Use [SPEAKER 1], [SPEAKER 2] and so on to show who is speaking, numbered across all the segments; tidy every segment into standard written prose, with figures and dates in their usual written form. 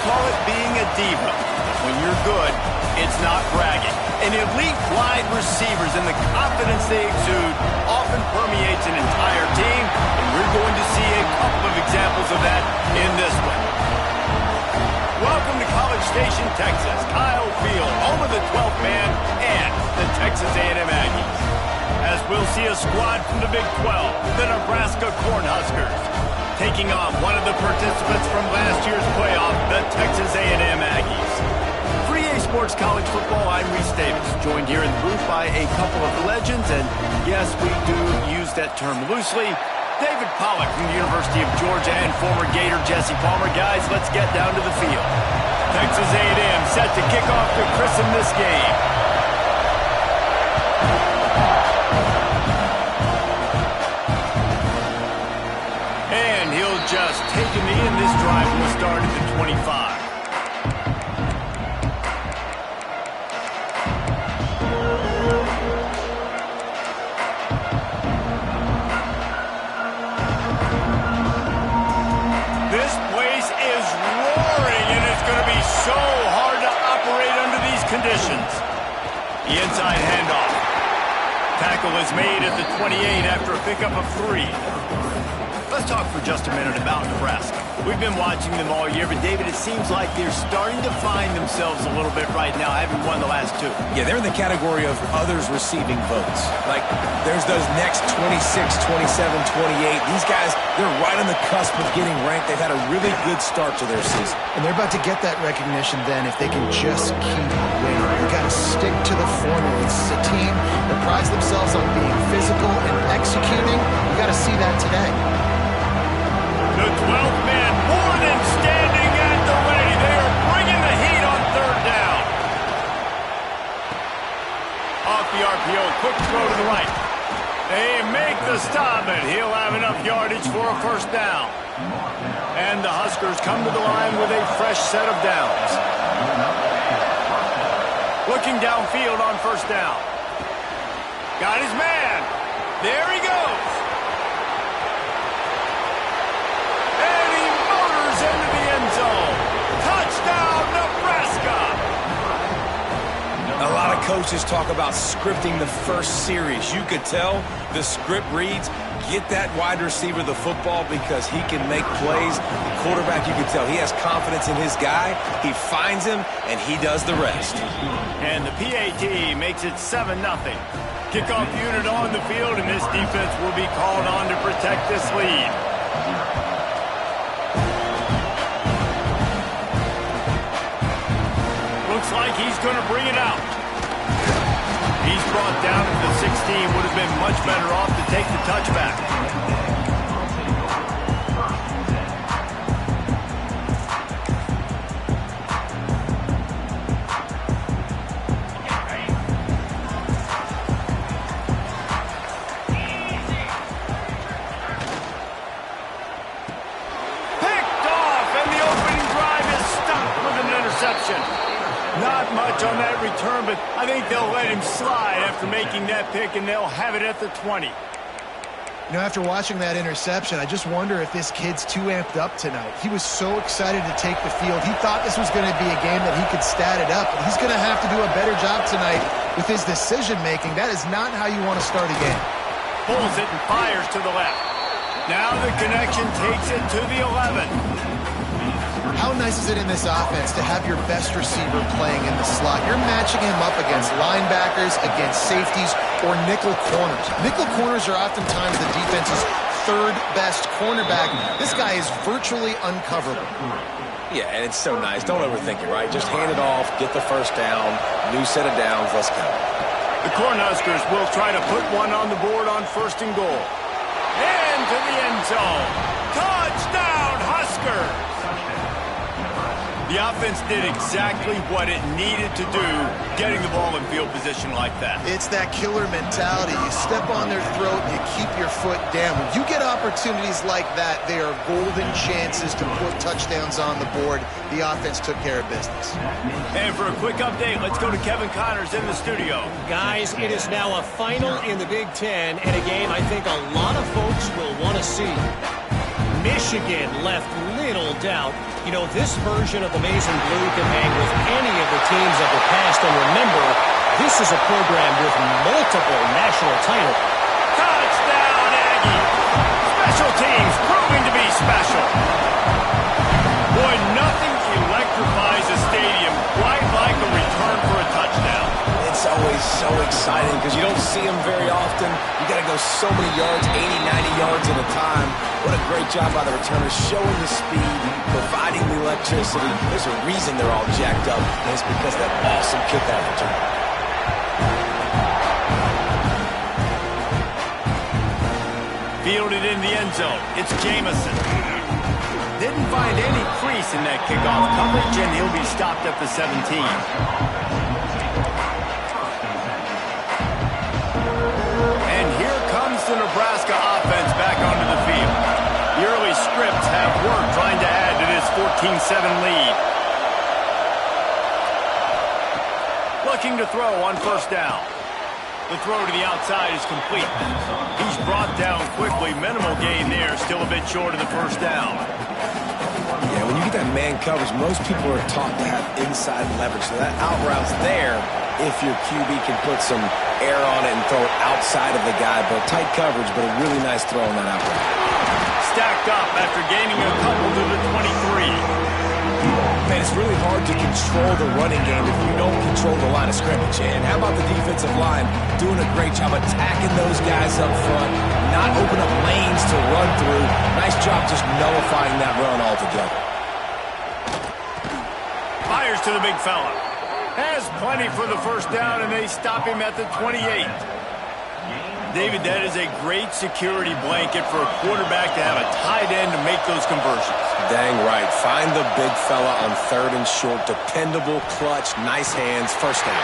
[SPEAKER 1] call it being a diva. When you're good, it's not bragging. And elite wide receivers and the confidence they exude often permeates an entire team, and we're going to see a couple of examples of that in this one. Welcome to College Station, Texas. Kyle Field, home of the 12th man and the Texas A&M Aggies. As we'll see a squad from the Big 12, the Nebraska Cornhuskers, taking on one of the participants from last year's playoff, the Texas A&M Aggies. For EA Sports College Football, I'm Reese Davis, joined here in the booth by a couple of legends, and yes, we do use that term loosely. David Pollack from the University of Georgia and former Gator Jesse Palmer. Guys, let's get down to the field. Texas A&M set to kick off to christen this game. And he'll just take a knee, and this drive will start at the 25. This place is roaring, and it's going to be so hard to operate under these conditions. The inside handoff. Tackle is made at the 28 after a pickup of 3. Let's talk for just a minute about Nebraska. We've been watching them all year, but David, it seems like they're starting to find themselves a little bit right now, having won the last 2.
[SPEAKER 2] Yeah, they're in the category of others receiving votes. Like, there's those next 26, 27, 28. These guys, they're right on the cusp of getting ranked. They've had a really good start to their season.
[SPEAKER 3] And they're about to get that recognition then if they can just keep winning. You got to stick to the formula. This is a team that prides themselves on being physical and executing. You got to see that today.
[SPEAKER 1] The 12th man more than standing at the ready. They are bringing the heat on 3rd down. Off the RPO, quick throw to the right. They make the stop, and he'll have enough yardage for a 1st down. And the Huskers come to the line with a fresh set of downs. Looking downfield on 1st down. Got his man. There he goes. Into the end zone. Touchdown, Nebraska!
[SPEAKER 2] A lot of coaches talk about scripting the first series. You could tell the script reads, get that wide receiver the football because he can make plays. The quarterback, you can tell he has confidence in his guy. He finds him, and he does the rest.
[SPEAKER 1] And the PAT makes it 7-0. Kickoff unit on the field, and this defense will be called on to protect this lead. Looks like he's going to bring it out. He's brought down at the 16. Would have been much better off to take the touchback. Picked off, and the opening drive is stopped with an interception. Not much on that return, but I think they'll let him slide after making that pick, and they'll have it at the 20.
[SPEAKER 3] You know, after watching that interception, I just wonder if this kid's too amped up tonight. He was so excited to take the field. He thought this was going to be a game that he could stat it up, but he's going to have to do a better job tonight with his decision-making. That is not how you want to start a game.
[SPEAKER 1] Pulls it and fires to the left. Now the connection takes it to the 11.
[SPEAKER 3] How nice is it in this offense to have your best receiver playing in the slot? You're matching him up against linebackers, against safeties, or nickel corners. Nickel corners are oftentimes the defense's 3rd best cornerback. This guy is virtually uncoverable.
[SPEAKER 2] Yeah, and it's so nice. Don't overthink it, right? Just hand it off, get the 1st down, new set of downs, let's go.
[SPEAKER 1] The Cornhuskers will try to put one on the board on 1st and goal. Into the end zone. Touchdown, Huskers! The offense did exactly what it needed to do, getting the ball in field position like that.
[SPEAKER 3] It's that killer mentality. You step on their throat, you keep your foot down. When you get opportunities like that, they are golden chances to put touchdowns on the board. The offense took care of business.
[SPEAKER 1] And for a quick update, let's go to Kevin Connors in the studio.
[SPEAKER 4] Guys, it is now a final in the Big Ten, and a game I think a lot of folks will want to see. Michigan left little doubt, you know, this version of the Maize and Blue can hang with any of the teams of the past. And remember, this is a program with multiple national titles.
[SPEAKER 1] Touchdown, Aggie! Special teams proving to be special. Boy, nothing electrifies a stadium quite like a return for a touchdown.
[SPEAKER 2] It's always so exciting because you don't see them very often. You got to go so many yards, 80, 90 yards at a time. What a great job by the returners, showing the speed, providing the electricity. There's a reason they're all jacked up, and it's because of that awesome kickoff return.
[SPEAKER 1] Fielded in the end zone. It's Jamison. Didn't find any crease in that kickoff coverage, and he'll be stopped at the 17. And here comes the Nebraska offense back onto the field. The early scripts have worked trying to add to this 14-7 lead. Looking to throw on first down. The throw to the outside is complete. He's brought down quickly. Minimal gain there. Still a bit short of the first down.
[SPEAKER 2] Yeah, when you get that man coverage, most people are taught to have inside leverage. So that out route's there if your QB can put some air on it and throw it outside of the guy. But tight coverage, but a really nice throw on that out route.
[SPEAKER 1] Stacked up after gaining a couple to the 23.
[SPEAKER 2] Man, it's really hard to control the running game if you don't control the line of scrimmage. And how about the defensive line doing a great job attacking those guys up front, not open up lanes to run through. Nice job just nullifying that run altogether.
[SPEAKER 1] Fires to the big fella. Has plenty for the first down, and they stop him at the 28. David, that is a great security blanket for a quarterback to have a tight end to make those conversions.
[SPEAKER 2] Dang right. Find the big fella on third and short. Dependable, clutch, nice hands, first down.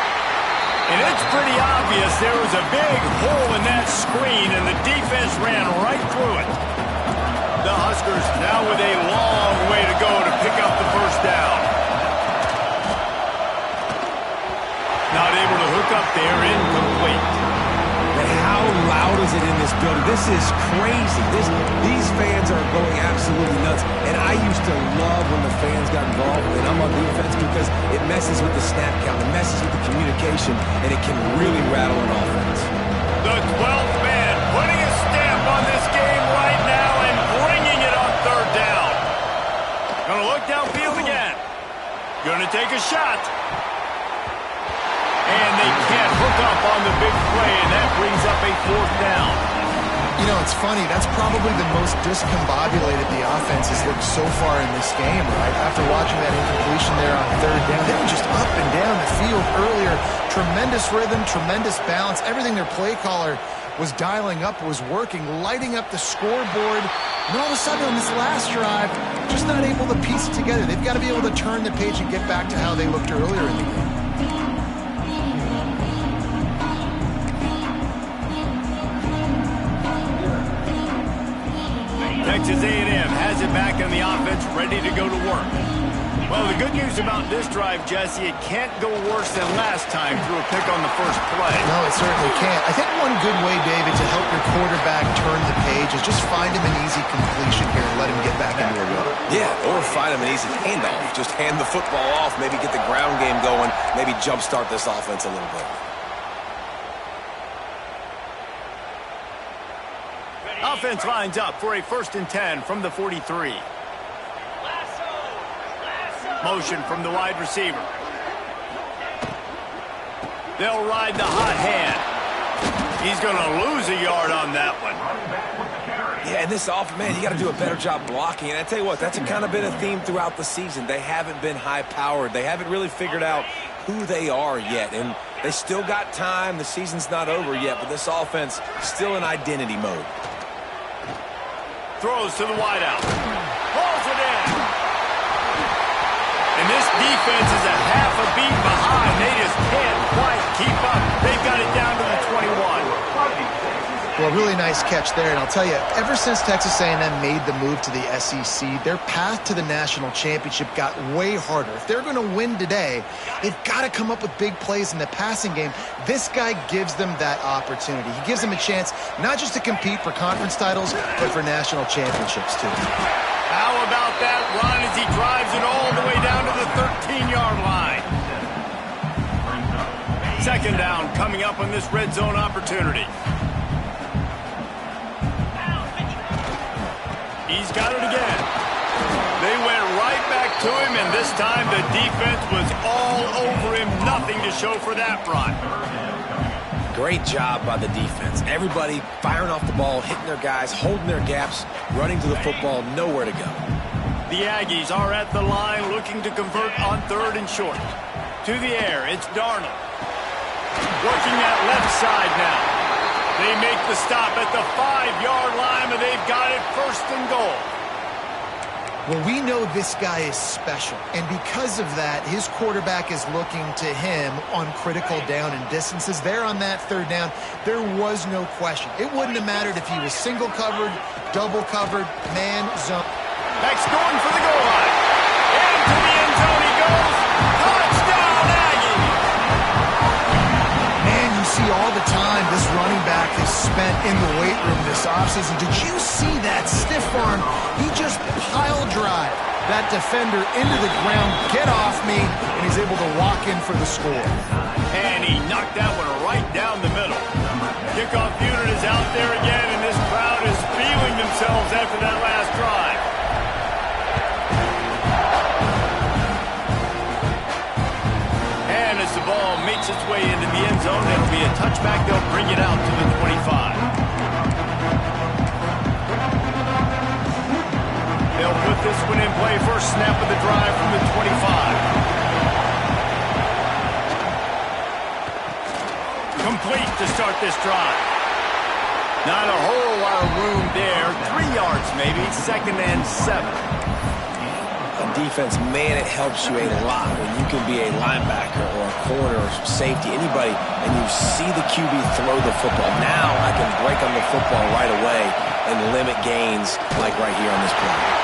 [SPEAKER 1] And it's pretty obvious there was a big hole in that screen, and the defense ran right through it. The Huskers now with a long way to go to pick up the first down. Not able to hook up there, incomplete.
[SPEAKER 2] How loud is it in this building? This is crazy. These fans are going absolutely nuts. And I used to love when the fans got involved, and I'm on defense, because it messes with the snap count, it messes with the communication, and it can really rattle an offense.
[SPEAKER 1] The 12th man putting a stamp on this game right now and bringing it on third down. Gonna look downfield again. Gonna take a shot. And they can't hook up on the big play, and that brings up a fourth down.
[SPEAKER 3] You know, it's funny. That's probably the most discombobulated the offense has looked so far in this game, right? After watching that incompletion there on third down, they were just up and down the field earlier. Tremendous rhythm, tremendous balance. Everything their play caller was dialing up was working, lighting up the scoreboard. And all of a sudden on this last drive, just not able to piece it together. They've got to be able to turn the page and get back to how they looked earlier in the game.
[SPEAKER 1] Texas A&M has it back on the offense, ready to go to work. Well, the good news about this drive, Jesse, it can't go worse than last time through a pick on the first play.
[SPEAKER 3] No, it certainly can't. I think one good way, David, to help your quarterback turn the page is just find him an easy completion here and let him get back into a rhythm.
[SPEAKER 2] Yeah, or find him an easy handoff. Just hand the football off, maybe get the ground game going, maybe jumpstart this offense a little bit.
[SPEAKER 1] Offense lines up for a 1st and 10 from the 43. Motion from the wide receiver. They'll ride the hot hand. He's going to lose a yard on that one.
[SPEAKER 2] Yeah, and this offense, man, you got to do a better job blocking. And I tell you what, that's kind of been a theme throughout the season. They haven't been high-powered. They haven't really figured out who they are yet. And they still got time. The season's not over yet, but this offense still in identity mode.
[SPEAKER 1] Throws to the wideout. Pulls it in. And this defense is a half a beat behind. They just can't quite keep up. They've got it down to the 21.
[SPEAKER 3] Well, really nice catch there. And I'll tell you, ever since Texas A&M made the move to the SEC, their path to the national championship got way harder. If they're going to win today, they've got to come up with big plays in the passing game. This guy gives them that opportunity. He gives them a chance not just to compete for conference titles, but for national championships, too.
[SPEAKER 1] How about that run as he drives it all the way down to the 13-yard line? Second down coming up on this red zone opportunity. He's got it again. They went right back to him, and this time the defense was all over him. Nothing to show for that run.
[SPEAKER 2] Great job by the defense. Everybody firing off the ball, hitting their guys, holding their gaps, running to the football, nowhere to go.
[SPEAKER 1] The Aggies are at the line looking to convert on third and short. To the air, it's Darnold. Working that left side now. They make the stop at the 5-yard line, but they've got it first and goal.
[SPEAKER 3] Well, we know this guy is special, and because of that, his quarterback is looking to him on critical down and distances. There on that third down, there was no question. It wouldn't have mattered if he was single covered, double covered, man, zone.
[SPEAKER 1] Next going for the goal line. Into the end zone he goes. Touchdown, Aggie!
[SPEAKER 3] Man, you see all the time this running back is spent in the weight room this offseason. Did you see that stiff arm? He just pile drive that defender into the ground, get off me, and he's able to walk in for the score.
[SPEAKER 1] And he knocked that one right down the middle. Kickoff unit is out there again, and this crowd is feeling themselves after that last drive. And as the ball makes its way into the end zone, it'll be a touchback. They'll bring it out to the 25. They'll put this one in play. First snap of the drive from the 25. Complete to start this drive. Not a whole lot of room there. 3 yards maybe. Second and 7.
[SPEAKER 2] On defense, man, it helps you a lot when you can be a linebacker or a corner or safety, anybody, and you see the QB throw the football. Now I can break on the football right away and limit gains like right here on this play.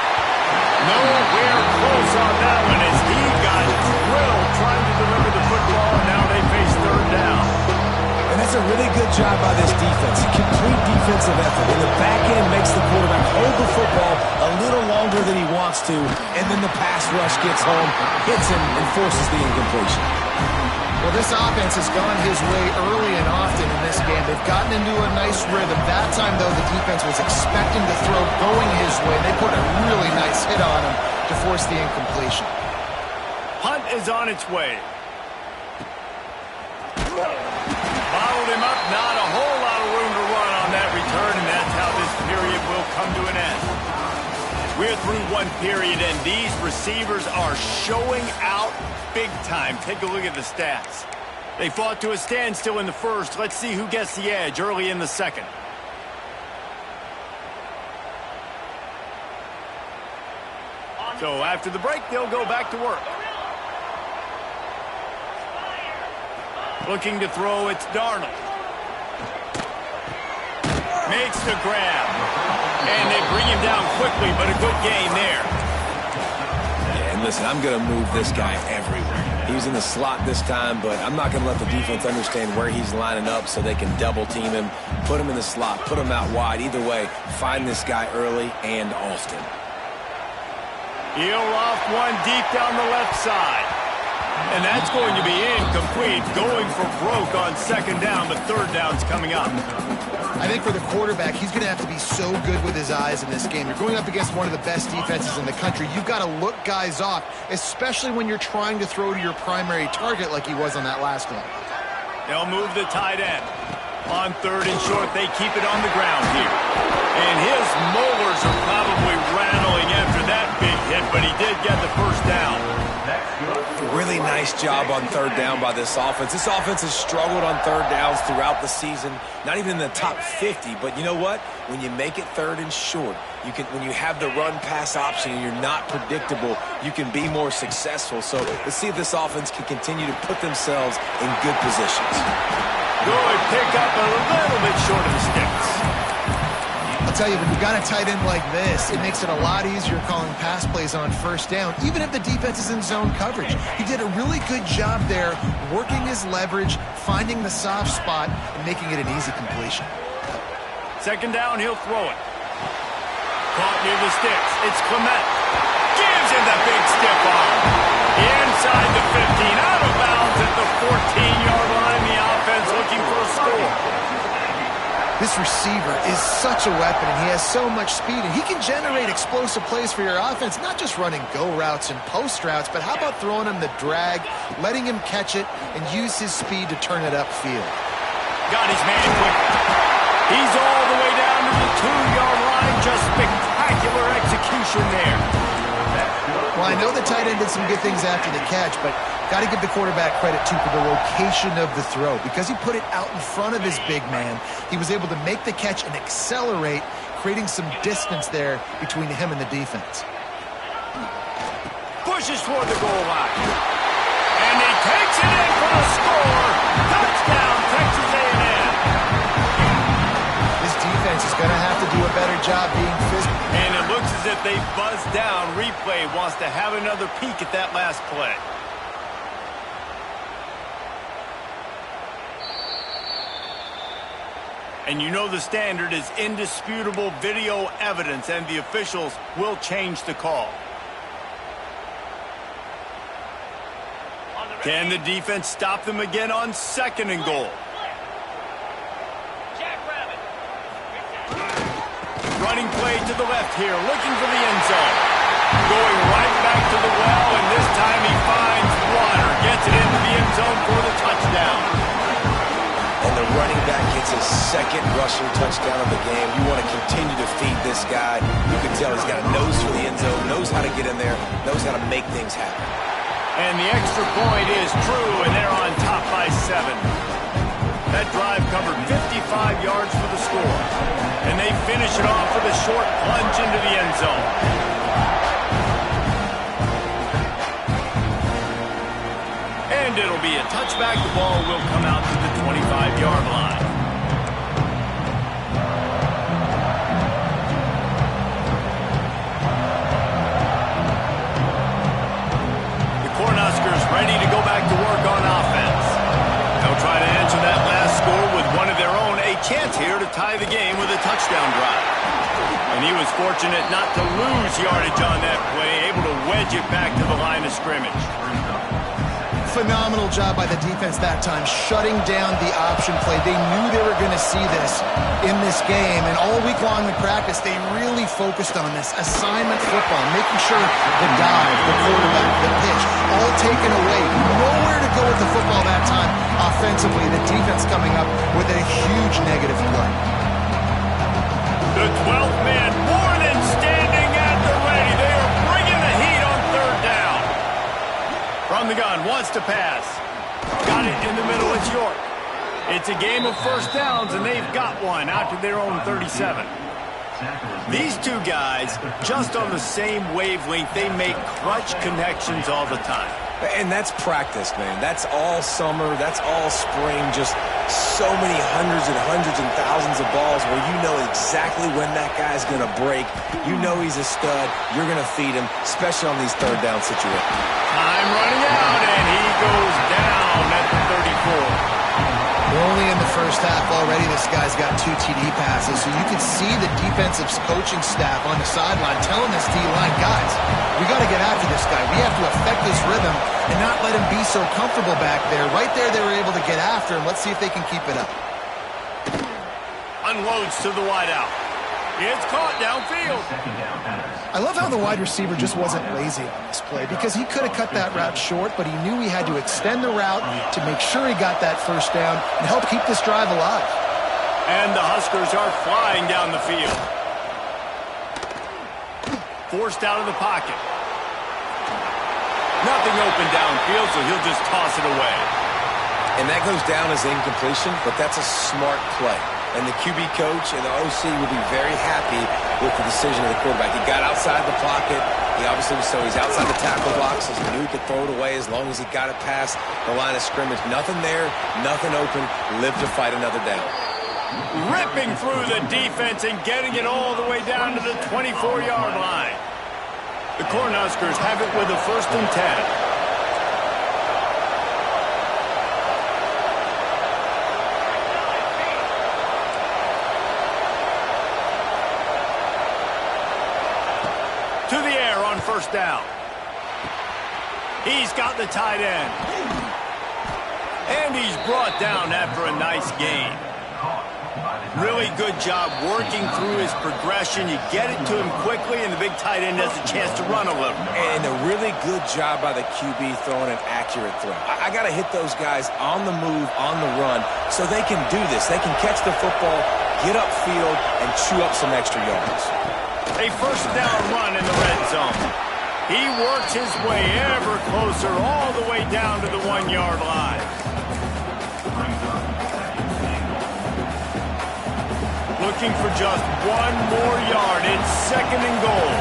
[SPEAKER 1] Nowhere close on that one as he got drilled trying to deliver the football, and now they face third down.
[SPEAKER 2] And that's a really good job by this defense. Complete defensive effort. And the back end makes the quarterback hold the football a little longer than he wants to, and then the pass rush gets home, hits him, and forces the incompletion.
[SPEAKER 3] Well, this offense has gone his way early and often in this game. They've gotten into a nice rhythm. That time, though, the defense was expecting to throw going his way. They put a really nice hit on him to force the incompletion.
[SPEAKER 1] Punt is on its way. Bottled him up. Not a whole lot of room to run on that return, and that's how this period will come to an end. We're through one period, and these receivers are showing out big time. Take a look at the stats. They fought to a standstill in the first. Let's see who gets the edge early in the second. So after the break, they'll go back to work. Looking to throw, it's Darnold. Makes the grab. And they bring him down quickly, but a good gain there.
[SPEAKER 2] Yeah, and listen, I'm going to move this guy everywhere. He was in the slot this time, but I'm not going to let the defense understand where he's lining up so they can double team him, put him in the slot, put him out wide. Either way, find this guy early and often.
[SPEAKER 1] He'll loft one deep down the left side. And that's going to be incomplete. Going for broke on second down, but third down's coming up.
[SPEAKER 3] I think for the quarterback, he's going to have to be so good with his eyes in this game. You're going up against one of the best defenses in the country. You've got to look guys off, especially when you're trying to throw to your primary target like he was on that last one.
[SPEAKER 1] They'll move the tight end. On third and short, they keep it on the ground here. And his molars are probably rattling after that big hit, but he did get the first down.
[SPEAKER 2] Really nice job on third down by this offense. This offense has struggled on third downs throughout the season. Not even in the top 50, but you know what? When you make it third and short, you can. When you have the run-pass option and you're not predictable, you can be more successful. So let's see if this offense can continue to put themselves in good positions.
[SPEAKER 1] Good pick up, a little bit short of the sticks.
[SPEAKER 3] I'll tell you, when you've got a tight end like this, it makes it a lot easier calling pass plays on first down, even if the defense is in zone coverage. He did a really good job there, working his leverage, finding the soft spot, and making it an easy completion.
[SPEAKER 1] Second down, he'll throw it. Caught near the sticks. It's Clement. Gives him the big stiff arm. Inside the 15. Out of bounds at the 14-yard line. The offense looking for a score.
[SPEAKER 3] This receiver is such a weapon, and he has so much speed, and he can generate explosive plays for your offense, not just running go routes and post routes, but how about throwing him the drag, letting him catch it, and use his speed to turn it upfield.
[SPEAKER 1] Got his man quick. He's all the way down to the 2-yard line. Just spectacular execution there.
[SPEAKER 3] Well, I know the tight end did some good things after the catch, but got to give the quarterback credit, too, for the location of the throw. Because he put it out in front of his big man, he was able to make the catch and accelerate, creating some distance there between him and the defense.
[SPEAKER 1] Pushes toward the goal line. And he takes it in for the score. Touchdown, Texas A&M.
[SPEAKER 3] This defense is going to have to do a better job being physical.
[SPEAKER 1] And it looks as if they buzzed down. Replay wants to have another peek at that last play. And you know the standard is indisputable video evidence, and the officials will change the call. Can the defense stop them again on 2nd and goal? Running play to the left here, looking for the end zone. Going right back to the well, and this time he finds water. Gets it into the end zone for the touchdown.
[SPEAKER 2] And the running back gets his 2nd rushing touchdown of the game. You want to continue to feed this guy. You can tell he's got a nose for the end zone, knows how to get in there, knows how to make things happen.
[SPEAKER 1] And the extra point is true, and they're on top by 7. That drive covered 55 yards for the score. And they finish it off with a short plunge into the end zone. And it'll be a touchback. The ball will come out to the 25-yard line. The Cornhuskers ready to go back to work on offense. They'll try to answer that last score with one of their own. A chance here to tie the game with a touchdown drive. And he was fortunate not to lose yardage on that play, able to wedge it back to the line of scrimmage.
[SPEAKER 3] Phenomenal job by the defense that time, shutting down the option play. They knew they were going to see this in this game, and all week long in practice, they really focused on this assignment football, making sure the dive, the quarterback, the pitch, all taken away. Nowhere to go with the football that time offensively. The defense coming up with a huge negative play.
[SPEAKER 1] The 12th man, more than standing at the ready. They are bringing the heat on 3rd down. From the gun, wants to pass. Got it in the middle, it's York. It's a game of 1st downs, and they've got one out to their own 37. These two guys, just on the same wavelength, they make clutch connections all the time.
[SPEAKER 2] And that's practice, man. That's all summer. That's all spring. Just so many hundreds and thousands of balls where you know exactly when that guy's going to break. You know he's a stud. You're going to feed him, especially on these 3rd down situations.
[SPEAKER 1] Time running out, and he goes down at the 34.
[SPEAKER 3] We're only in the first half already. This guy's got 2 TD passes, so you can see the defensive coaching staff on the sideline telling this D-line, guys, we got to get after this guy. We have to affect his rhythm and not let him be so comfortable back there. Right there, they were able to get after him. Let's see if they can keep it up.
[SPEAKER 1] Unloads to the wideout. It's caught downfield.
[SPEAKER 3] I love how the wide receiver just wasn't lazy on this play, because he could have cut that route short, but he knew he had to extend the route to make sure he got that 1st down and help keep this drive alive.
[SPEAKER 1] And the Huskers are flying down the field. Forced out of the pocket. Nothing open downfield, so he'll just toss it away.
[SPEAKER 2] And that goes down as incompletion, but that's a smart play. And the QB coach and the OC will be very happy with the decision of the quarterback. He got outside the pocket. He obviously was he's outside the tackle box. He knew he could throw it away as long as he got it past the line of scrimmage. Nothing there, nothing open. Live to fight another down.
[SPEAKER 1] Ripping through the defense and getting it all the way down to the 24-yard line. The Cornhuskers have it with a 1st and 10. first down. He's got the tight end. And he's brought down after a nice gain. Really good job working through his progression. You get it to him quickly, and the big tight end has a chance to run a little.
[SPEAKER 2] And a really good job by the QB throwing an accurate throw. I got to hit those guys on the move, on the run, so they can do this. They can catch the football, get upfield, and chew up some extra yards.
[SPEAKER 1] A first down run in the red zone. He works his way ever closer all the way down to the 1-yard line. Looking for just one more yard. It's second and goal.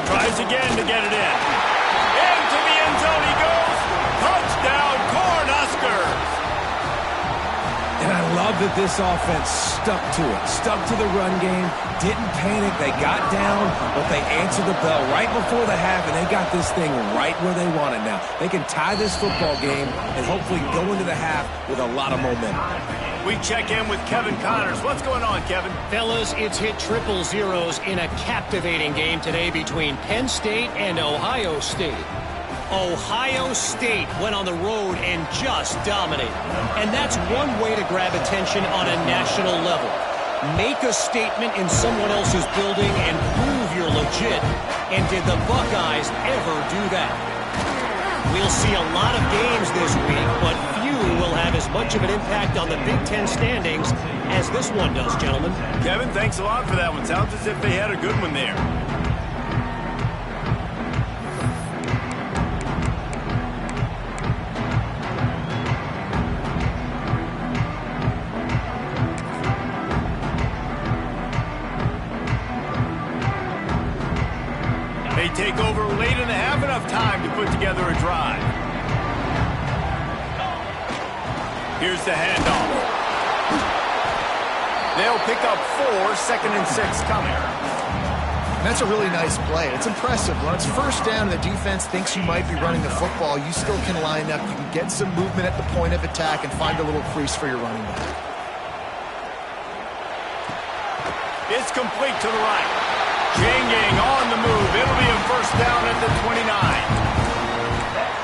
[SPEAKER 1] Tries again to get it in. Into the end zone he goes. Touchdown, Cornhuskers.
[SPEAKER 2] And I love that this offense stuck to it. Stuck to the run game. Didn't panic. They got down, but they answered the bell right before the half, and they got this thing right where they want it now. They can tie this football game and hopefully go into the half with a lot of momentum.
[SPEAKER 1] We check in with Kevin Connors. What's going on, Kevin?
[SPEAKER 4] Fellas, it's hit triple zeros in a captivating game today between Penn State and Ohio State. Ohio State went on the road and just dominated. And that's one way to grab attention on a national level. Make a statement in someone else's building and prove you're legit. And did the Buckeyes ever do that? We'll see a lot of games this week, but few will have as much of an impact on the Big Ten standings as this one does, gentlemen.
[SPEAKER 1] Kevin, thanks a lot for that one. Sounds as if they had a good one there. They take over late in the half, enough time to put together a drive. Here's the handoff. They'll pick up 4, second and 6 coming.
[SPEAKER 3] That's a really nice play. It's impressive. When it's first down and the defense thinks you might be running the football, you still can line up. You can get some movement at the point of attack and find a little crease for your running back.
[SPEAKER 1] It's complete to the right. Janging on the move. It'll be a first down at the 29.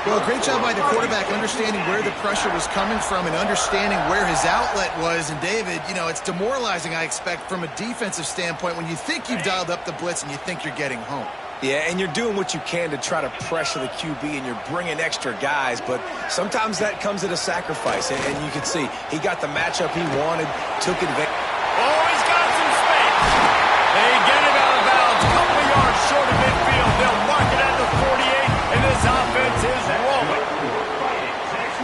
[SPEAKER 3] Well, great job by the quarterback understanding where the pressure was coming from and understanding where his outlet was. And, David, you know, it's demoralizing, I expect, from a defensive standpoint when you think you've dialed up the blitz and you think you're getting home.
[SPEAKER 2] Yeah, and you're doing what you can to try to pressure the QB, and you're bringing extra guys, but sometimes that comes at a sacrifice. And you can see he got the matchup he wanted, took advantage.
[SPEAKER 1] Oh, he's got some space. They get it out of bounds. Couple of yards short of midfield. They'll mark it at the 48, and this offense is rolling.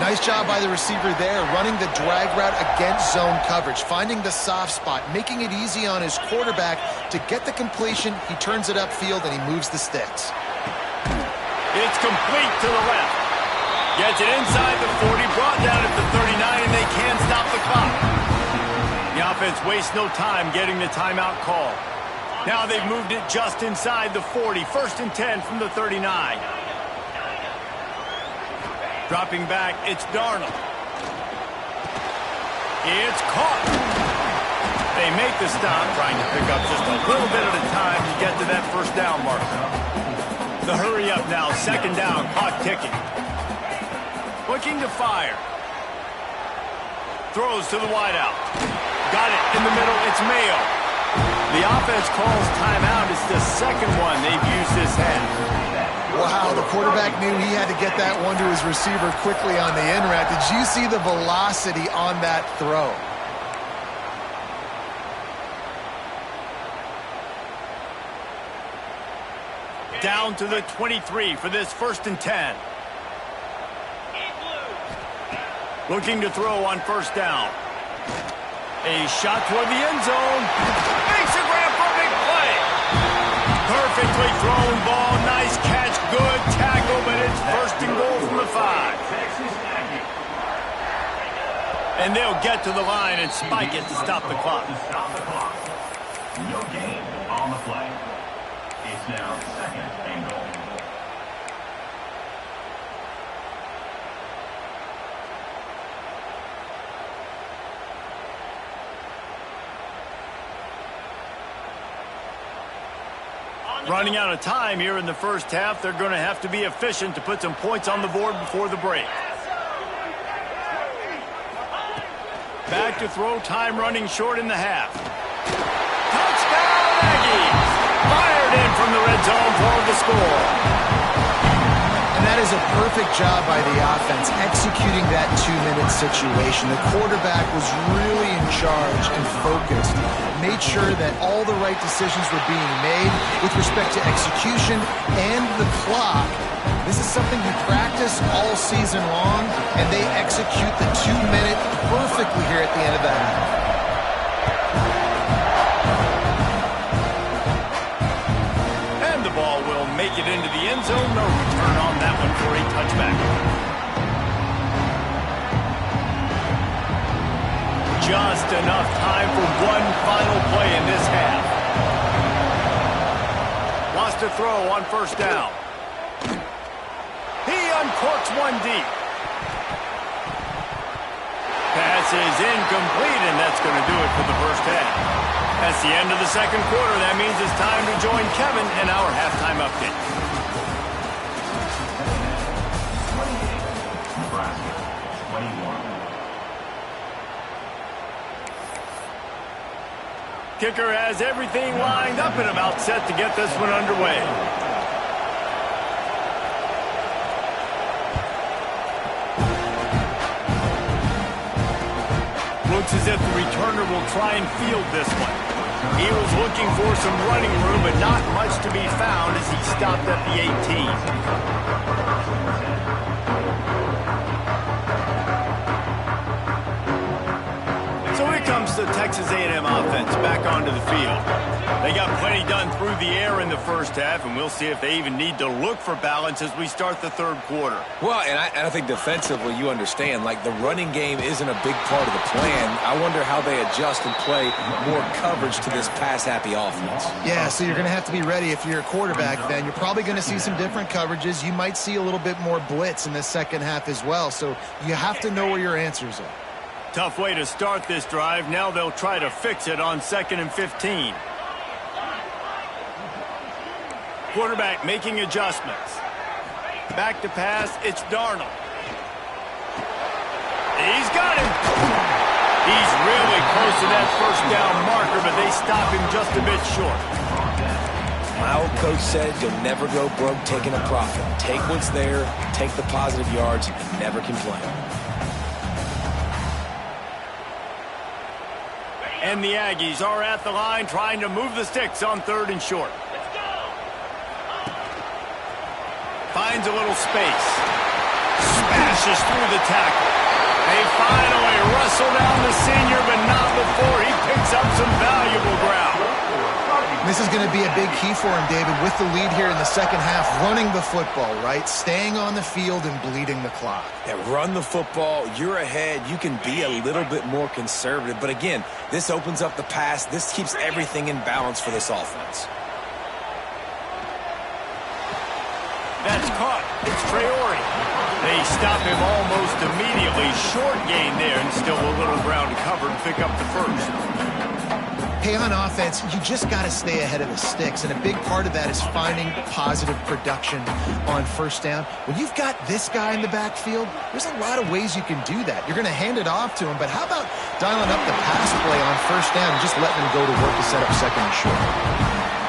[SPEAKER 3] Nice job by the receiver there, running the drag route against zone coverage, finding the soft spot, making it easy on his quarterback to get the completion. He turns it upfield, and he moves the sticks.
[SPEAKER 1] It's complete to the left. Gets it inside the 40, brought down at the 39, and they can't stop the clock. The offense wastes no time getting the timeout call. Now they've moved it just inside the 40. First and 10 from the 39. Dropping back, it's Darnold. It's caught. They make the stop, trying to pick up just a little bit at a time to get to that first down marker. The hurry up now, second down, clock ticking. Looking to fire. Throws to the wideout. Got it in the middle, it's Mayo. The offense calls timeout. It's the second one they've used this half.
[SPEAKER 3] Wow, the quarterback knew he had to get that one to his receiver quickly on the in route. Did you see the velocity on that throw?
[SPEAKER 1] Down to the 23 for this first and 10. Looking to throw on first down. A shot toward the end zone. Makes a grab for a big play. Perfectly thrown ball. Nice catch. Good tackle, but it's first and goal from the 5. And they'll get to the line and spike it to stop the clock.
[SPEAKER 5] No gain on the play. It's now second and goal.
[SPEAKER 1] Running out of time here in the first half, they're going to have to be efficient to put some points on the board before the break. Back to throw, time running short in the half. Touchdown, Aggies! Fired in from the red zone for the score.
[SPEAKER 3] And that is a perfect job by the offense, executing that 2-minute situation. The quarterback was really in charge and focused. Made sure that all the right decisions were being made with respect to execution and the clock. This is something we practice all season long, and they execute the 2-minute perfectly here at the end of the half.
[SPEAKER 1] And the ball will make it into the end zone. No return on that one for a touchback. Just enough time for one final play in this half. Wants to throw on first down. He uncorks one deep. Pass is incomplete, and that's going to do it for the first half. That's the end of the second quarter. That means it's time to join Kevin in our halftime update.
[SPEAKER 5] 28, Nebraska, 21.
[SPEAKER 1] Kicker has everything lined up and about set to get this one underway. Looks as if the returner will try and field this one. He was looking for some running room, but not much to be found as he stopped at the 18. So here comes the Texas A&M offense back onto the field. They got plenty done through the air in the first half, and we'll see if they even need to look for balance as we start the third quarter.
[SPEAKER 2] Well, and I think defensively, you understand, like the running game isn't a big part of the plan. I wonder how they adjust and play more coverage to this pass-happy offense.
[SPEAKER 3] Yeah, so you're going to have to be ready if you're a quarterback then. You're probably going to see some different coverages. You might see a little bit more blitz in the second half as well, so you have to know where your answers are.
[SPEAKER 1] Tough way to start this drive. Now they'll try to fix it on 2nd and 15. Quarterback making adjustments. Back to pass, it's Darnold. He's got him. He's really close to that first down marker, but they stop him just a bit short.
[SPEAKER 2] My old coach said you'll never go broke taking a profit. Take what's there, take the positive yards, and never complain.
[SPEAKER 1] And the Aggies are at the line trying to move the sticks on 3rd and short. Finds a little space. Smashes through the tackle. They finally wrestle down the senior, but not before he picks up some valuable ground.
[SPEAKER 3] This is going to be a big key for him, David, with the lead here in the second half, running the football, right? Staying on the field and bleeding the clock.
[SPEAKER 2] Yeah, run the football. You're ahead. You can be a little bit more conservative. But again, this opens up the pass. This keeps everything in balance for this offense.
[SPEAKER 1] That's caught. It's Traore. They stop him almost immediately. Short gain there, and still a little ground covered to pick up the first.
[SPEAKER 3] Hey, on offense, you just got to stay ahead of the sticks, and a big part of that is finding positive production on first down. When you've got this guy in the backfield, there's a lot of ways you can do that. You're going to hand it off to him, but how about dialing up the pass play on first down and just letting him go to work to set up 2nd and short?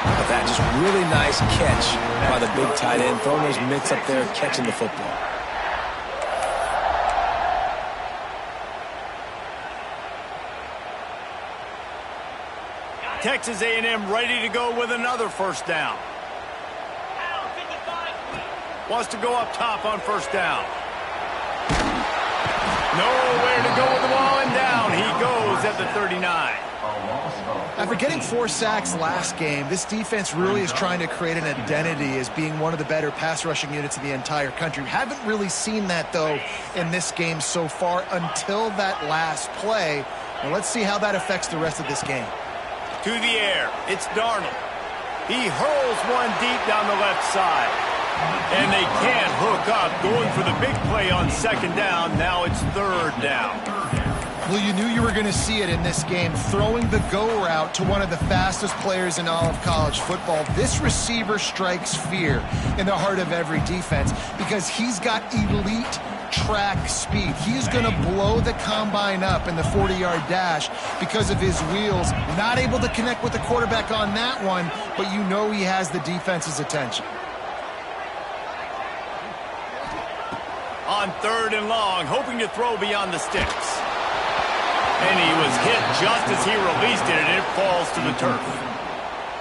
[SPEAKER 2] But that just really nice catch by the big tight end, throwing those mitts up there, catching the football.
[SPEAKER 1] Texas A&M ready to go with another first down. Wants to go up top on first down. Nowhere to go with the ball, and down he goes at the 39.
[SPEAKER 3] After getting 4 sacks last game, this defense really is trying to create an identity as being one of the better pass rushing units in the entire country. Haven't really seen that, though, in this game so far until that last play. Now let's see how that affects the rest of this game.
[SPEAKER 1] To the air, it's Darnold. He hurls one deep down the left side. And they can't hook up, going for the big play on 2nd down. Now it's 3rd down.
[SPEAKER 3] Well, you knew you were going to see it in this game, throwing the go route to one of the fastest players in all of college football. This receiver strikes fear in the heart of every defense because he's got elite track speed. He's going to blow the combine up in the 40-yard dash because of his wheels. Not able to connect with the quarterback on that one, but you know he has the defense's attention.
[SPEAKER 1] On 3rd and long, hoping to throw beyond the sticks. And he was hit just as he released it, and it falls to the turf.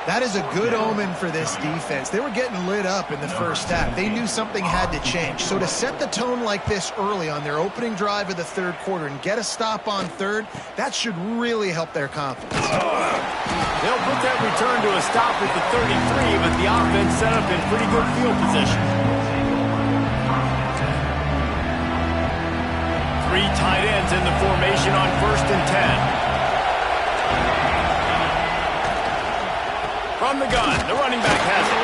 [SPEAKER 3] That is a good omen for this defense. They were getting lit up in the first half. They knew something had to change. So to set the tone like this early on their opening drive of the 3rd quarter and get a stop on 3rd, that should really help their confidence.
[SPEAKER 1] They'll put that return to a stop at the 33, but the offense set up in pretty good field position. 3 tight ends in the formation on 1st and 10. From the gun, the running back has it.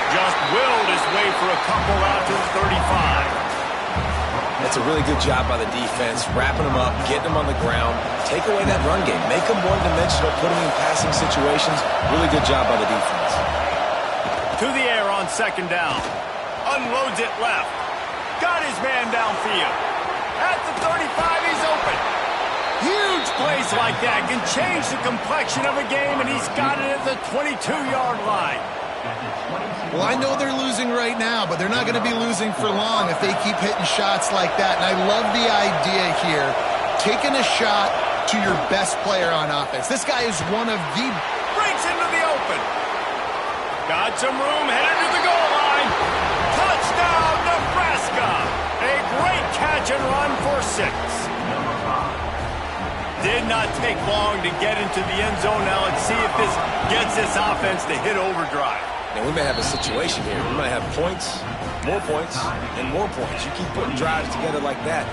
[SPEAKER 1] Just willed his way for a couple out to the 35.
[SPEAKER 2] That's a really good job by the defense, wrapping them up, getting them on the ground, take away that run game, make them one-dimensional, put them in passing situations. Really good job by the defense.
[SPEAKER 1] To the air on 2nd down. Unloads it left. Got his man downfield. At the 35, he's open. Huge plays like that can change the complexion of a game, and he's got it at the 22-yard line.
[SPEAKER 3] Well, I know they're losing right now, but they're not going to be losing for long if they keep hitting shots like that. And I love the idea here, taking a shot to your best player on offense. This guy is one of the...
[SPEAKER 1] Breaks into the open. Got some room, headed to the goal line. Touchdown, Nebraska. A great catch and run for 6. Did not take long to get into the end zone. Now let's see if this gets this offense to hit overdrive.
[SPEAKER 2] Now we may have a situation here. We might have points, and more points. You keep putting drives together like that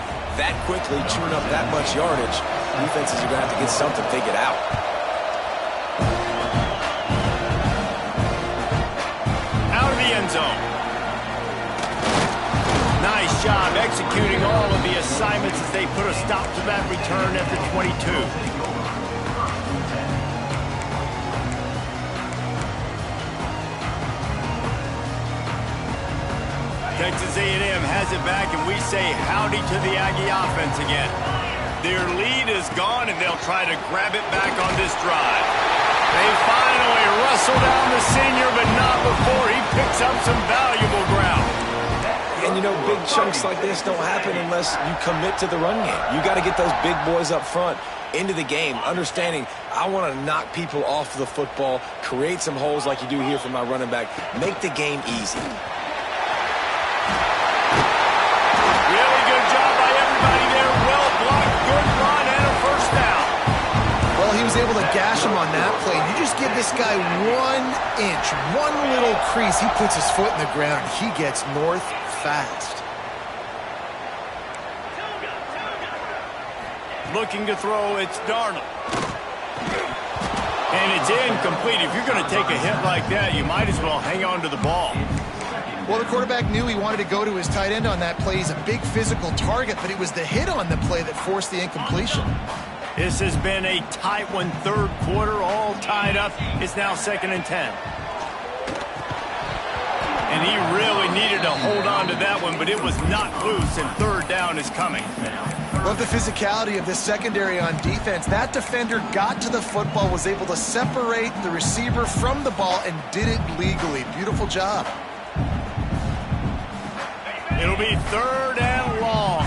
[SPEAKER 2] quickly, chewing up that much yardage, defenses are going to have to get something figured out.
[SPEAKER 1] Out of the end zone. Nice job executing all of the assignments as they put a stop to that return at the 22. Texas A&M has it back, and we say howdy to the Aggie offense again. Their lead is gone, and they'll try to grab it back on this drive. They finally wrestle down the senior, but not before he picks up some valuable ground.
[SPEAKER 2] And, you know, big chunks like this don't happen unless you commit to the run game. You got to get those big boys up front into the game, understanding I want to knock people off the football, create some holes like you do here for my running back, make the game easy.
[SPEAKER 1] Really good job by everybody there. Well blocked, good run, and a first down.
[SPEAKER 3] Well, he was able to gash him on that play. You just give this guy 1 inch, one little crease. He puts his foot in the ground. He gets north fast.
[SPEAKER 1] Looking to throw, it's Darnold. And it's incomplete. If you're going to take a hit like that, you might as well hang on to the ball.
[SPEAKER 3] Well, the quarterback knew he wanted to go to his tight end on that play. He's a big physical target, but it was the hit on the play that forced the incompletion.
[SPEAKER 1] This has been a tight one, 3rd quarter, all tied up. It's now 2nd and 10. And he really needed to hold on to that one, but it was not loose, and 3rd down is coming.
[SPEAKER 3] Love the physicality of this secondary on defense. That defender got to the football, was able to separate the receiver from the ball, and did it legally. Beautiful job.
[SPEAKER 1] It'll be 3rd and long.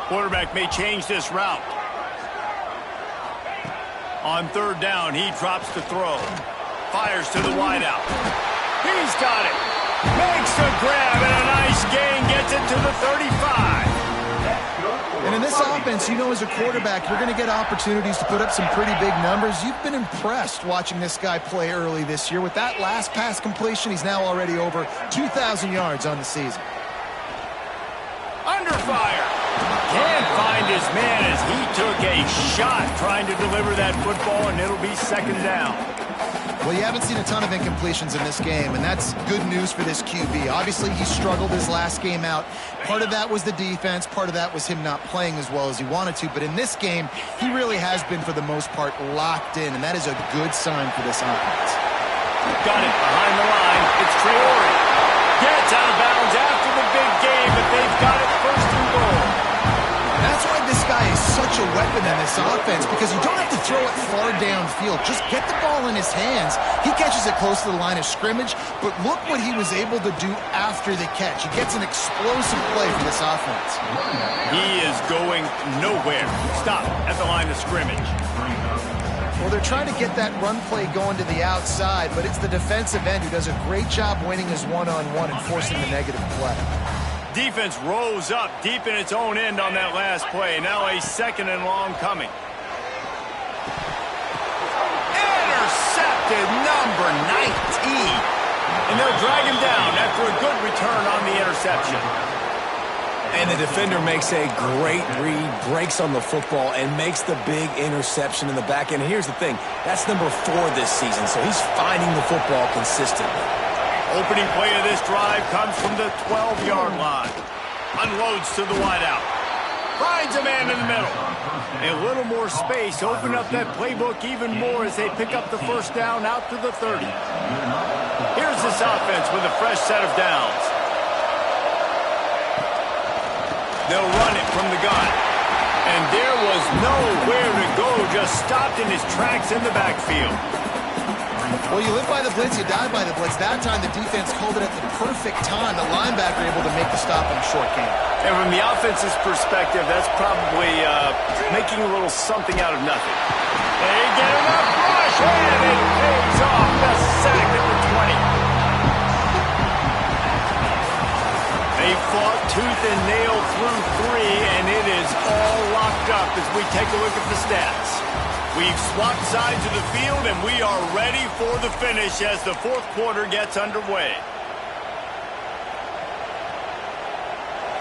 [SPEAKER 1] Quarterback may change this route. On 3rd down, he drops to throw. Fires to the wideout. He's got it. Makes the grab, and a nice gain gets it to the 35.
[SPEAKER 3] And in this offense, you know, as a quarterback, you're going to get opportunities to put up some pretty big numbers. You've been impressed watching this guy play early this year. With that last pass completion, he's now already over 2,000 yards on the season.
[SPEAKER 1] Under fire. Can't find his man as he took a shot trying to deliver that football, and it'll be 2nd down.
[SPEAKER 3] Well, you haven't seen a ton of incompletions in this game, and that's good news for this QB. Obviously, he struggled his last game out. Part of that was the defense. Part of that was him not playing as well as he wanted to. But in this game, he really has been, for the most part, locked in, and that is a good sign for this offense.
[SPEAKER 1] Got it behind the line. It's Traore. Gets out of bounds after the big game, but they've got it first and goal.
[SPEAKER 3] That's why this guy is such a weapon in this offense, because you don't have to throw it far downfield. Just get the ball in his hands. He catches it close to the line of scrimmage, but look what he was able to do after the catch. He gets an explosive play for this offense.
[SPEAKER 1] He is going nowhere. Stop at the line of scrimmage.
[SPEAKER 3] Well, they're trying to get that run play going to the outside, but it's the defensive end who does a great job winning his one-on-one and forcing the negative play.
[SPEAKER 1] Defense rose up deep in its own end on that last play. Now a second and long coming. Intercepted, number 19. And they'll drag him down after a good return on the interception.
[SPEAKER 2] And the defender makes a great read, breaks on the football, and makes the big interception in the back end. Here's the thing. That's number 4 this season, so he's finding the football consistently.
[SPEAKER 1] Opening play of this drive comes from the 12-yard line. Unloads to the wideout. Finds a man in the middle. A little more space. Open up that playbook even more as they pick up the first down out to the 30. Here's this offense with a fresh set of downs. They'll run it from the gun. And there was nowhere to go. Just stopped in his tracks in the backfield.
[SPEAKER 3] Well, you live by the blitz, you die by the blitz. That time, the defense called it at the perfect time. The linebacker able to make the stop on a short game.
[SPEAKER 1] And from the offense's perspective, that's probably making a little something out of nothing. They get enough rush, and it pays off. The sack at the 20. They fought tooth and nail through 3, and it is all locked up as we take a look at the stats. We've swapped sides of the field, and we are ready for the finish as the fourth quarter gets underway.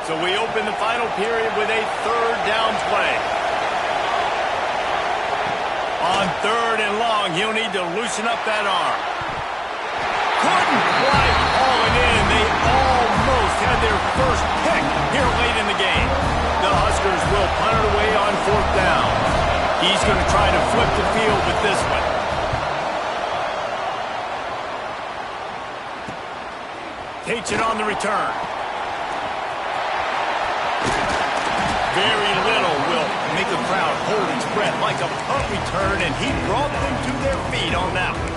[SPEAKER 1] So we open the final period with a third down play. On third and long, he'll need to loosen up that arm. Couldn't quite haul it in. They almost had their first pick here late in the game. The Huskers will punt it away on fourth down. He's going to try to flip the field with this one. Takes it on the return. Very little will make the crowd hold its breath like a punt return, and he brought them to their feet on that one.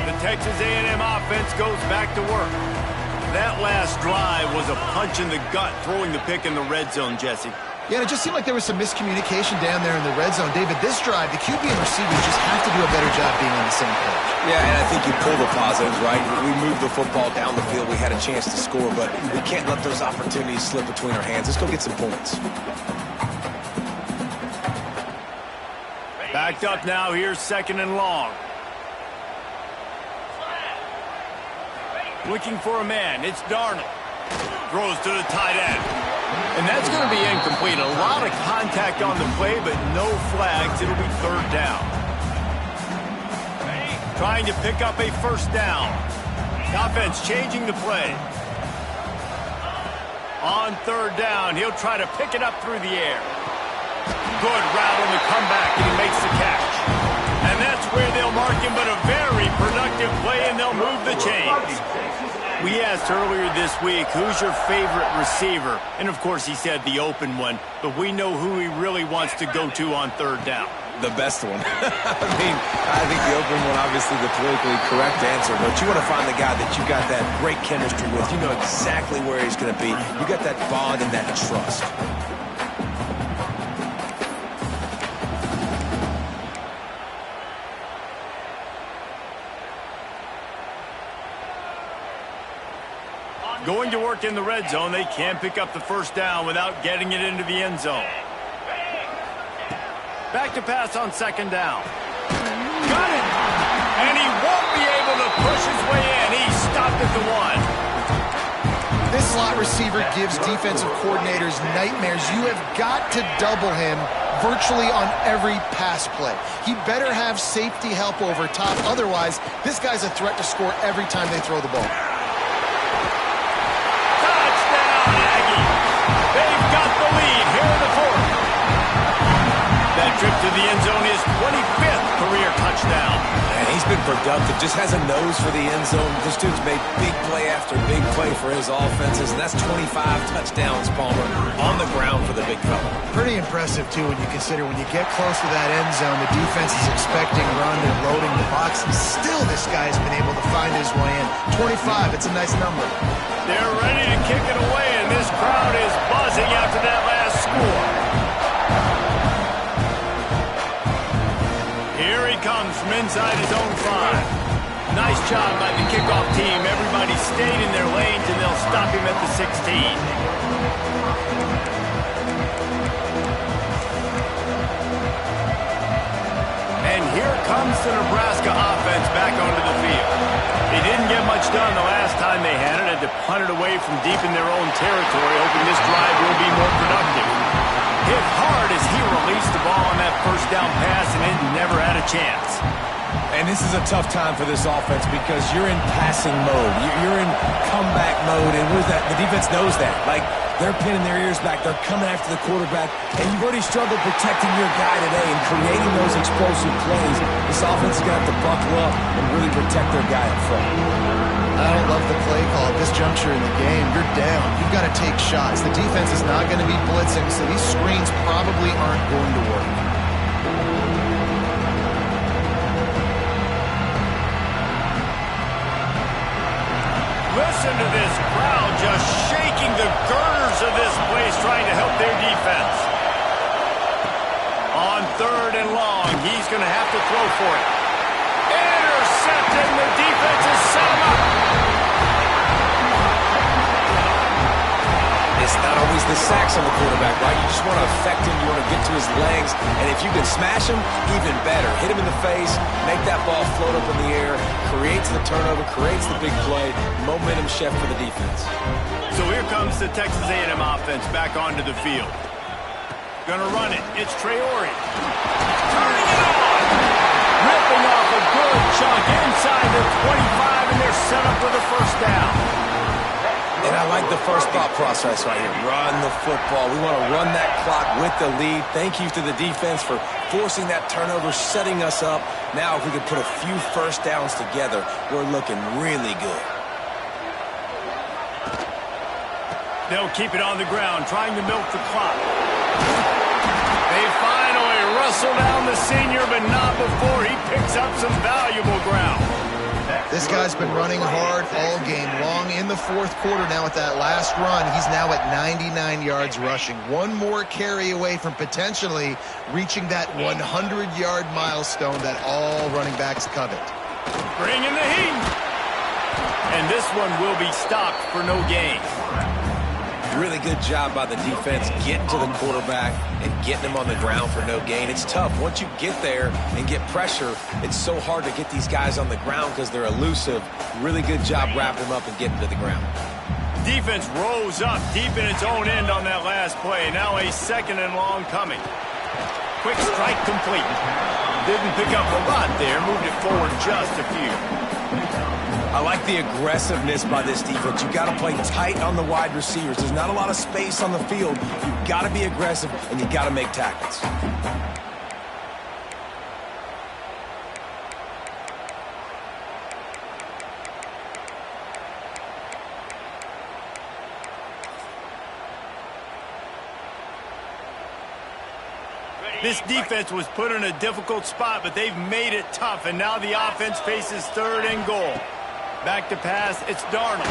[SPEAKER 1] The Texas A&M offense goes back to work. That last drive was a punch in the gut, throwing the pick in the red zone, Jesse.
[SPEAKER 3] Yeah, and it just seemed like there was some miscommunication down there in the red zone. David, this drive, the QB and receivers just have to do a better job being on the same page.
[SPEAKER 2] Yeah, and I think you pull the positives, right? We moved the football down the field. We had a chance to score, but we can't let those opportunities slip between our hands. Let's go get some points.
[SPEAKER 1] Backed up now. Here's second and long. Looking for a man. It's Darnold. Throws to the tight end. And that's going to be incomplete. A lot of contact on the play, but no flags. It'll be third down. Trying to pick up a first down. Offense changing the play. On third down, he'll try to pick it up through the air. Good route on the comeback, and he makes the catch. And that's where they'll mark him, but a very productive play, and they'll move the chains. We asked earlier this week, who's your favorite receiver? And, of course, he said the open one, but we know who he really wants to go to on third down.
[SPEAKER 2] The best one. I think the open one, obviously the politically correct answer, but you want to find the guy that you got that great chemistry with. You know exactly where he's going to be. You got that bond and that trust.
[SPEAKER 1] Going to work in the red zone, they can't pick up the first down without getting it into the end zone. Back to pass on second down. Got it! And he won't be able to push his way in. He stopped at the 1.
[SPEAKER 3] This slot that receiver gives defensive coordinators nightmares. You have got to double him virtually on every pass play. He better have safety help over top. Otherwise, this guy's a threat to score every time they throw the ball.
[SPEAKER 1] Touchdown, Aggie! They've got the lead here in the fourth. That trip to the end zone is 25th career touchdown.
[SPEAKER 2] And he's been productive, just has a nose for the end zone. This dude's made big play after big play for his offenses, and that's 25 touchdowns, Palmer, on the ground for the big fella.
[SPEAKER 3] Pretty impressive, too, when you consider when you get close to that end zone, the defense is expecting run and loading the box, and still this guy's been able to find his way in. 25, it's a nice number.
[SPEAKER 1] They're ready to kick it away, and this crowd is buzzing after that last score. Here he comes from inside his own 5. Nice job by the kickoff team. Everybody stayed in their lanes, and they'll stop him at the 16. And here comes the Nebraska offense back onto the field. They didn't get much done the last time they had it. Had to punt it away from deep in their own territory, hoping this drive will be more productive. Hit hard as he released the ball on that first down pass, and it never had a chance.
[SPEAKER 2] And this is a tough time for this offense because you're in passing mode. You're in comeback mode, and what is that? The defense knows that. Like, they're pinning their ears back. They're coming after the quarterback, and you've already struggled protecting your guy today and creating those explosive plays. This offense is going to have to buckle up and really protect their guy up front.
[SPEAKER 3] I don't love the play call at this juncture in the game. You're down. You've got to take shots. The defense is not going to be blitzing, so these screens probably aren't going to work.
[SPEAKER 1] Listen to this crowd just shaking the girders of this place, trying to help their defense. On 3rd and long, he's going to have to throw for it. Intercepted, the defense is set him up.
[SPEAKER 2] It's not always the sacks on the quarterback, right? You just want to affect him. You want to get to his legs. And if you can smash him, even better. Hit him in the face, make that ball float up in the air, creates the turnover, creates the big play, momentum shift for the defense.
[SPEAKER 1] So here comes the Texas A&M offense back onto the field. Gonna run it. It's Traore. Turning it on. Ripping off a good chunk inside the 25, and they're set up for the first down.
[SPEAKER 2] And I like the first thought process right here. Run the football. We want to run that clock with the lead. Thank you to the defense for forcing that turnover, setting us up. Now, if we could put a few first downs together, we're looking really good.
[SPEAKER 1] They'll keep it on the ground, trying to milk the clock. They finally wrestle down the senior, but not before he picks up some valuable ground.
[SPEAKER 3] This guy's been running hard all game long. In the fourth quarter now with that last run, he's now at 99 yards rushing. One more carry away from potentially reaching that 100-yard milestone that all running backs covet.
[SPEAKER 1] Bringing the heat. And this one will be stopped for no gain.
[SPEAKER 2] Really good job by the defense getting to the quarterback and getting him on the ground for no gain. It's tough. Once you get there and get pressure, it's so hard to get these guys on the ground because they're elusive. Really good job wrapping them up and getting to the ground.
[SPEAKER 1] Defense rose up deep in its own end on that last play. Now a 2nd and long coming. Quick strike complete. Didn't pick up a lot there. Moved it forward just a few.
[SPEAKER 2] I like the aggressiveness by this defense. You've got to play tight on the wide receivers. There's not a lot of space on the field. You've got to be aggressive, and you've got to make tackles.
[SPEAKER 1] This defense was put in a difficult spot, but they've made it tough, and now the offense faces 3rd and goal. Back to pass, it's Darnold.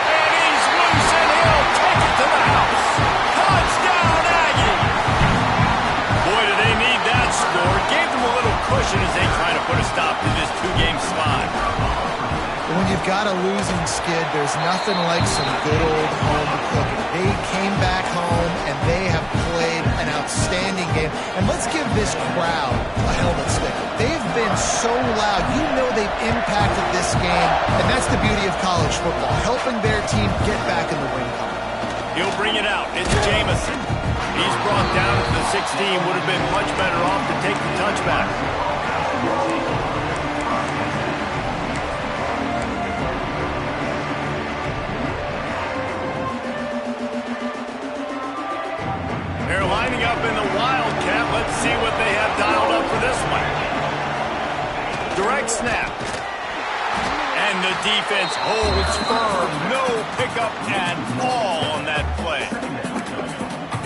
[SPEAKER 1] And he's loose, and he'll take it to the house. Touchdown, Aggie! Boy, do they need that score. Gave them a little cushion as they try to put a stop to this 2-game slide.
[SPEAKER 3] When you've got a losing skid, there's nothing like some good old home cooking. They came back home, and they have played an outstanding game. And let's give this crowd a helmet sticker. They've been so loud. You know they've impacted this game, and that's the beauty of college football, helping their team get back in the win column.
[SPEAKER 1] He'll bring it out. It's Jamison. He's brought down at the 16. Would have been much better off to take the touchback. They're lining up in the Wildcat. Let's see what they have dialed up for this one. Direct snap. And the defense holds firm. No pickup at all on that play.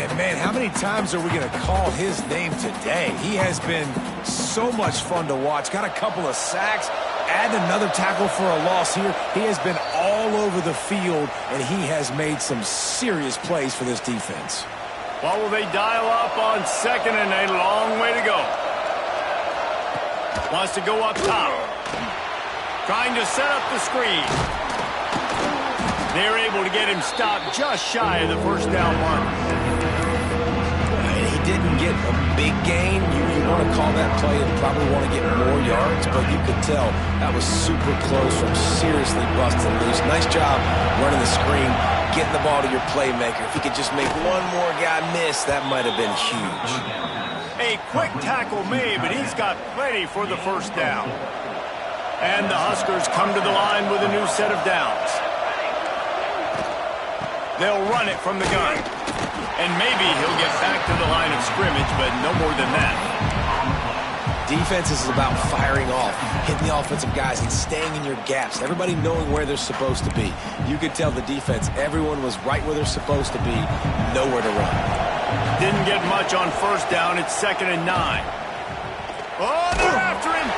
[SPEAKER 2] And, man, how many times are we going to call his name today? He has been so much fun to watch. Got a couple of sacks. Add another tackle for a loss here. He has been all over the field, and he has made some serious plays for this defense.
[SPEAKER 1] What will they dial up on second and a long way to go? Wants to go up top. Trying to set up the screen. They're able to get him stopped just shy of the first down mark.
[SPEAKER 2] He didn't get a big gain. You want to call that play and probably want to get more yards, but you could tell that was super close from seriously busting loose. Nice job running the screen, getting the ball to your playmaker. If he could just make one more guy miss, that might have been huge.
[SPEAKER 1] A quick tackle made, but he's got plenty for the first down. And the Huskers come to the line with a new set of downs. They'll run it from the gun. And maybe he'll get back to the line of scrimmage, but no more than that.
[SPEAKER 2] Defense is about firing off, hitting the offensive guys, and staying in your gaps. Everybody knowing where they're supposed to be. You could tell the defense, everyone was right where they're supposed to be, nowhere to run.
[SPEAKER 1] Didn't get much on first down. It's 2nd and 9. Oh, they're after him.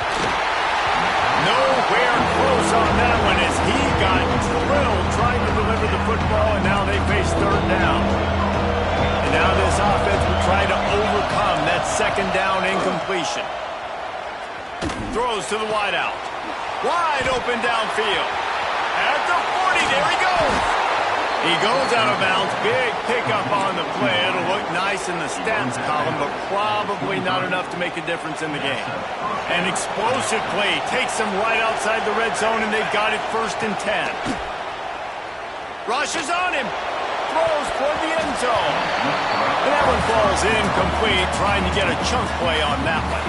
[SPEAKER 1] Nowhere close on that one as he got drilled trying to deliver the football, and now they face 3rd down. And now this offense will try to overcome that 2nd down incompletion. Throws to the wideout. Wide open downfield. At the 40, there he goes. He goes out of bounds. Big pickup on the play. It'll look nice in the stats column, but probably not enough to make a difference in the game. An explosive play takes them right outside the red zone, and they've got it 1st and 10. Rushes on him. Throws toward the end zone. And that one falls incomplete, trying to get a chunk play on that one.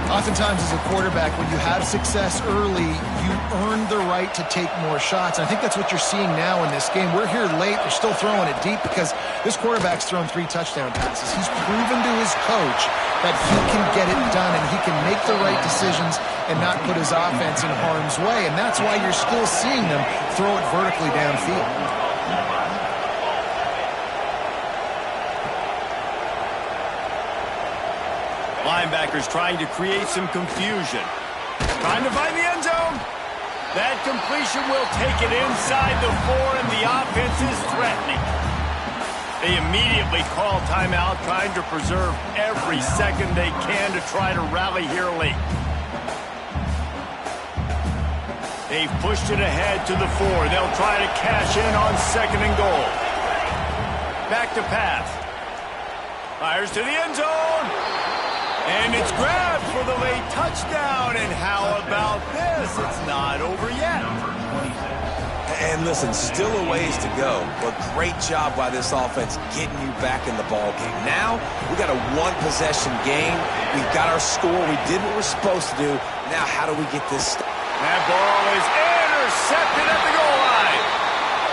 [SPEAKER 3] Oftentimes as a quarterback, when you have success early, you earn the right to take more shots. And I think that's what you're seeing now in this game. We're here late. They're still throwing it deep because this quarterback's thrown 3 touchdown passes. He's proven to his coach that he can get it done and he can make the right decisions and not put his offense in harm's way. And that's why you're still seeing them throw it vertically downfield.
[SPEAKER 1] Linebackers trying to create some confusion. Trying to find the end zone. That completion will take it inside the 4, and the offense is threatening. They immediately call timeout, trying to preserve every second they can to try to rally here late. They've pushed it ahead to the 4. They'll try to cash in on 2nd and goal. Back to pass. Fires to the end zone. And it's grabbed for the late touchdown. And how about this? It's not over yet.
[SPEAKER 2] And listen, still a ways to go, but great job by this offense getting you back in the ball game. Now, we got a 1-possession game. We've got our score. We did what we're supposed to do. Now, how do we get this?
[SPEAKER 1] That ball is intercepted at the goal line.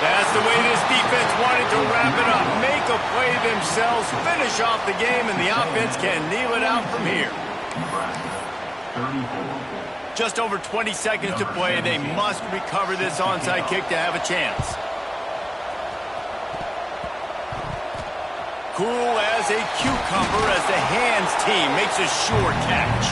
[SPEAKER 1] That's the way this defense wanted to wrap it up. Make a play themselves, finish off the game, and the offense can kneel it out from here. Just over 20 seconds to play. They must recover this onside kick to have a chance. Cool as a cucumber as the hands team makes a sure catch.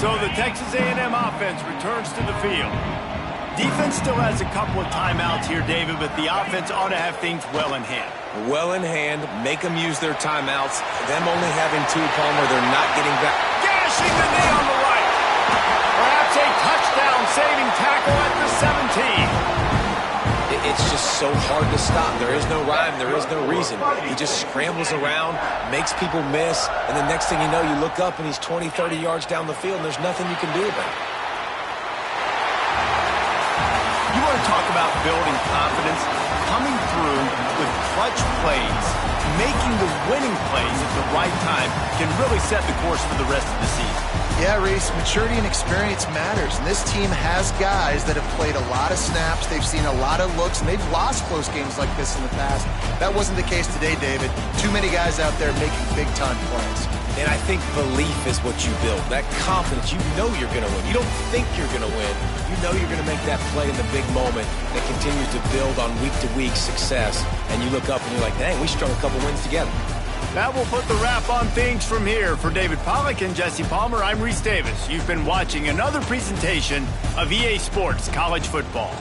[SPEAKER 1] So the Texas A&M offense returns to the field. Defense still has a couple of timeouts here, David, but the offense ought to have things well in hand.
[SPEAKER 2] Well in hand, make them use their timeouts. Them only having 2, Palmer, they're not getting back.
[SPEAKER 1] Gashing the knee on the right. Perhaps a touchdown-saving tackle at the 17.
[SPEAKER 2] so hard to stop. There is no rhyme. There is no reason. He just scrambles around, makes people miss, and the next thing you know, you look up and he's 20, 30 yards down the field, and there's nothing you can do about it.
[SPEAKER 1] You want to talk about building confidence? Coming through with clutch plays, making the winning plays at the right time can really set the course for the rest of the season.
[SPEAKER 3] Yeah, Reese, maturity and experience matters, and this team has guys that have played a lot of snaps, they've seen a lot of looks, and they've lost close games like this in the past. That wasn't the case today, David. Too many guys out there making big-time plays.
[SPEAKER 2] And I think belief is what you build. That confidence, you know you're going to win. You don't think you're going to win. You know you're going to make that play in the big moment that continues to build on week-to-week success. And you look up and you're like, dang, we strung a couple wins together.
[SPEAKER 1] That will put the wrap on things from here. For David Pollack and Jesse Palmer, I'm Reese Davis. You've been watching another presentation of EA Sports College Football.